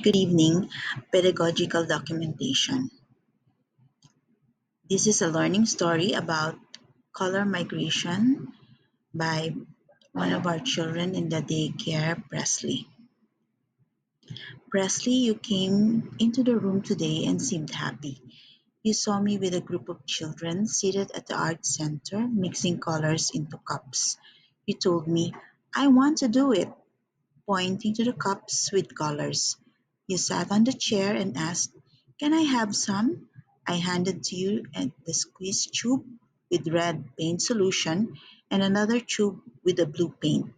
Good evening, pedagogical documentation. This is a learning story about color migration by one of our children in the daycare, Presley. Presley, you came into the room today and seemed happy. You saw me with a group of children seated at the art center mixing colors into cups. You told me, I want to do it, pointing to the cups with colors. You sat on the chair and asked, Can I have some? I handed to you the squeeze tube with red paint solution and another tube with the blue paint.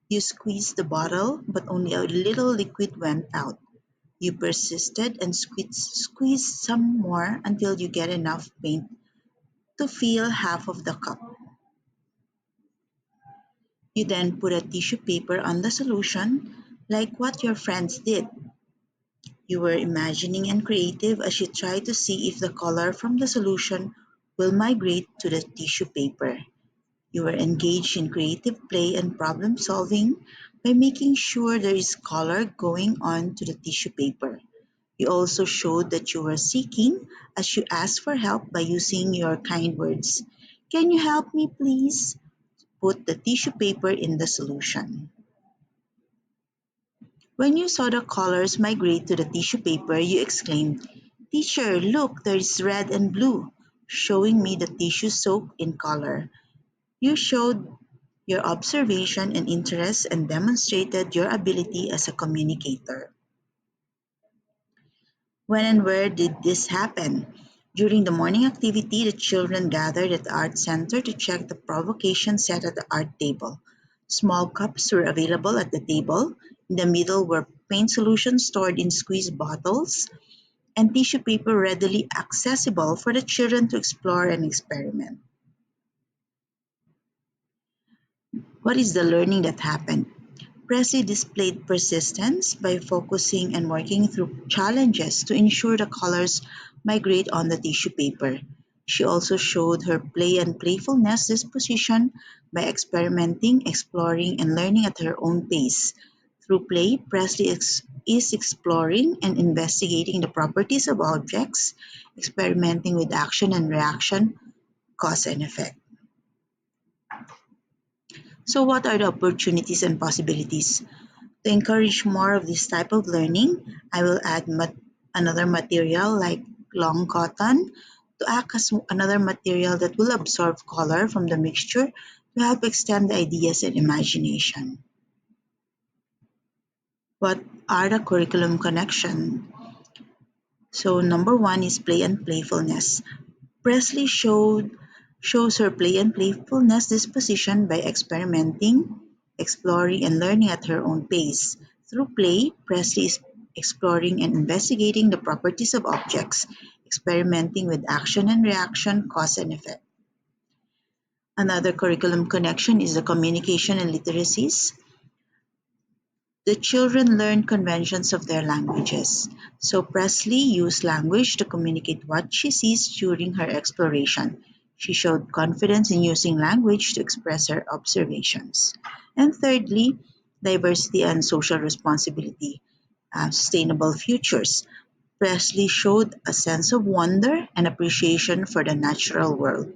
You squeezed the bottle, but only a little liquid went out. You persisted and squeezed some more until you get enough paint to fill half of the cup. You then put a tissue paper on the solution, like what your friends did. You were imagining and creative as you tried to see if the color from the solution will migrate to the tissue paper. You were engaged in creative play and problem solving by making sure there is color going on to the tissue paper. You also showed that you were seeking as you asked for help by using your kind words. Can you help me, please? Put the tissue paper in the solution. When you saw the colors migrate to the tissue paper, you exclaimed, Teacher, look, there is red and blue, showing me the tissue soaked in color. You showed your observation and interest and demonstrated your ability as a communicator. When and where did this happen? During the morning activity, the children gathered at the art center to check the provocation set at the art table. Small cups were available at the table. In the middle were paint solutions stored in squeeze bottles and tissue paper readily accessible for the children to explore and experiment. What is the learning that happened? Presley displayed persistence by focusing and working through challenges to ensure the colors migrate on the tissue paper. She also showed her play and playfulness disposition by experimenting, exploring, and learning at her own pace. Through play, Presley is exploring and investigating the properties of objects, experimenting with action and reaction, cause and effect. So, what are the opportunities and possibilities? To encourage more of this type of learning, I will add another material like long cotton to act as another material that will absorb color from the mixture to help extend the ideas and imagination. What are the curriculum connection? So number one is play and playfulness. Presley shows her play and playfulness disposition by experimenting, exploring, and learning at her own pace. Through play, Presley is exploring and investigating the properties of objects, experimenting with action and reaction, cause and effect. Another curriculum connection is the communication and literacies. The children learn conventions of their languages. So Presley used language to communicate what she sees during her exploration. She showed confidence in using language to express her observations. And thirdly, diversity and social responsibility, sustainable futures. Presley showed a sense of wonder and appreciation for the natural world.